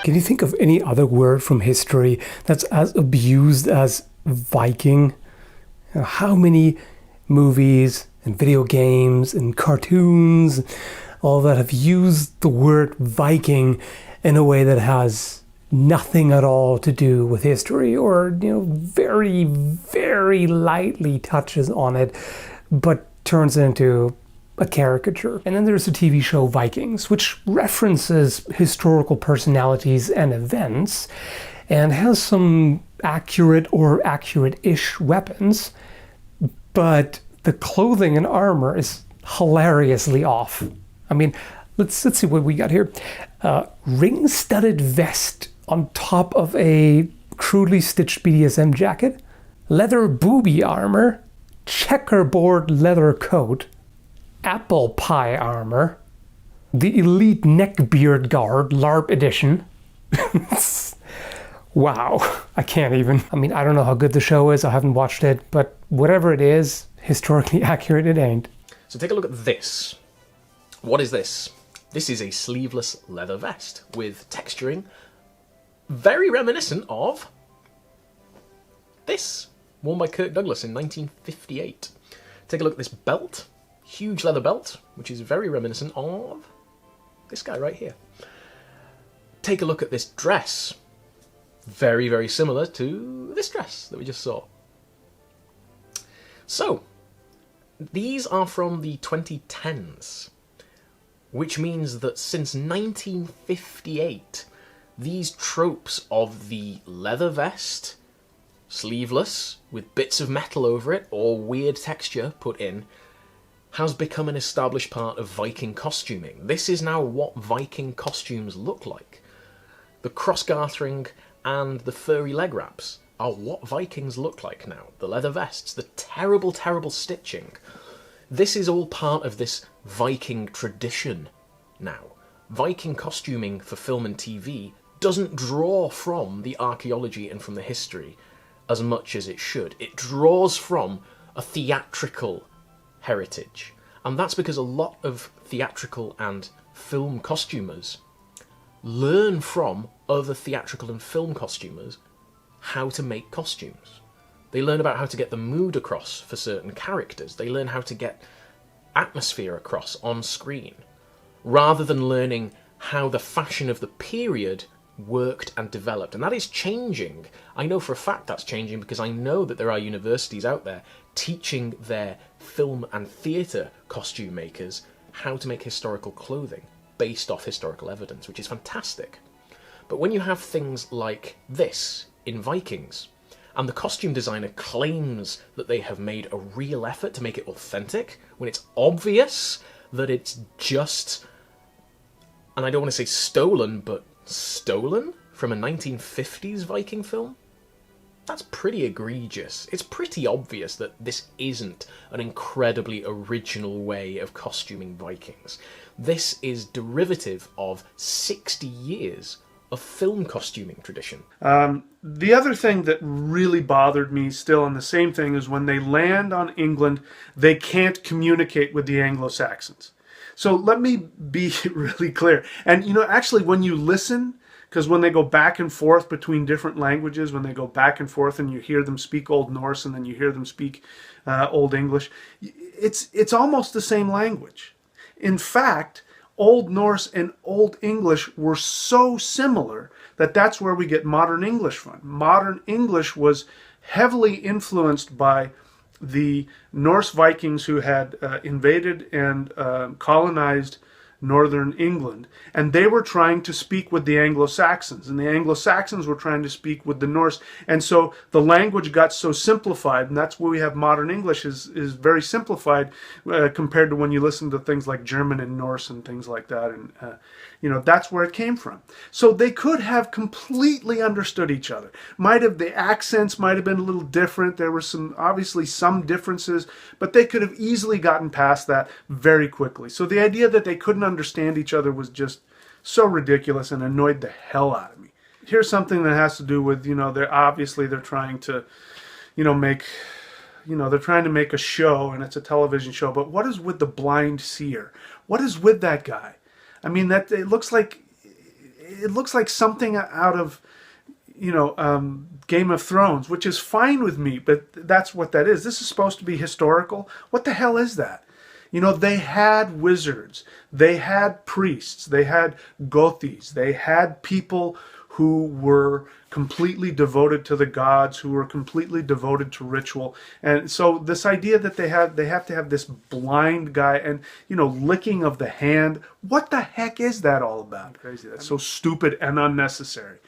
Can you think of any other word from history that's as abused as Viking? How many movies and video games and cartoons, all that, have used the word Viking in a way that has nothing at all to do with history, or very, very lightly touches on it, but turns it into a caricature. And then there's the TV show Vikings, which references historical personalities and events and has some accurate or accurate-ish weapons, but the clothing and armor is hilariously off. I mean, let's see what we got here. Ring-studded vest on top of a crudely stitched BDSM jacket, leather booby armor, checkerboard leather coat, apple pie armor, the elite neckbeard guard LARP edition. Wow, I can't even. I mean, I don't know how good the show is, I haven't watched it, but whatever it is, historically accurate it ain't. So take a look at this. What is this? This is a sleeveless leather vest with texturing very reminiscent of this, worn by Kirk Douglas in 1958. Take a look at this belt, huge leather belt, which is very reminiscent of this guy right here. Take a look at this dress, very, very similar to this dress that we just saw. So, these are from the 2010s, which means that since 1958, these tropes of the leather vest, sleeveless, with bits of metal over it, or weird texture put in, has become an established part of Viking costuming. This is now what Viking costumes look like. The cross-gartering and the furry leg wraps are what Vikings look like now. The leather vests, the terrible, terrible stitching. This is all part of this Viking tradition now. Viking costuming for film and TV doesn't draw from the archaeology and from the history as much as it should. It draws from a theatrical heritage. And that's because a lot of theatrical and film costumers learn from other theatrical and film costumers how to make costumes. They learn about how to get the mood across for certain characters. They learn how to get atmosphere across on screen, rather than learning how the fashion of the period worked and developed. And that is changing. I know for a fact that's changing because I know that there are universities out there teaching their film and theatre costume makers how to make historical clothing based off historical evidence, which is fantastic. But when you have things like this in Vikings, and the costume designer claims that they have made a real effort to make it authentic, when it's obvious that it's just, and I don't want to say stolen, but stolen from a 1950s Viking film, that's pretty egregious. It's pretty obvious that this isn't an incredibly original way of costuming Vikings. This is derivative of 60 years of film costuming tradition. The other thing that really bothered me still, and the same thing, is when they land on England, they can't communicate with the Anglo-Saxons. So let me be really clear. And, actually when you listen, because when they go back and forth between different languages, when they go back and forth and you hear them speak Old Norse and then you hear them speak Old English, it's almost the same language. In fact, Old Norse and Old English were so similar that that's where we get modern English from. Modern English was heavily influenced by the Norse Vikings who had invaded and colonized northern England, and they were trying to speak with the Anglo-Saxons, and the Anglo-Saxons were trying to speak with the Norse, and so the language got so simplified, and that's why we have modern English is very simplified compared to when you listen to things like German and Norse and things like that, and that's where it came from. So they could have completely understood each other. The accents might have been a little different. There were obviously some differences, but they could have easily gotten past that very quickly. So the idea that they couldn't understand each other was just so ridiculous and annoyed the hell out of me. Here's something that has to do with, they're trying to, they're trying to make a show, and it's a television show, but what is with the blind seer? What is with that guy? I mean, that it looks like it looks like something out of, Game of Thrones, which is fine with me, but that's what that is. This is supposed to be historical. What the hell is that? They had wizards, they had priests, they had gothies, they had people who were completely devoted to the gods, who were completely devoted to ritual. And so this idea that they have to have this blind guy and, licking of the hand, what the heck is that all about? Crazy. That's so stupid and unnecessary.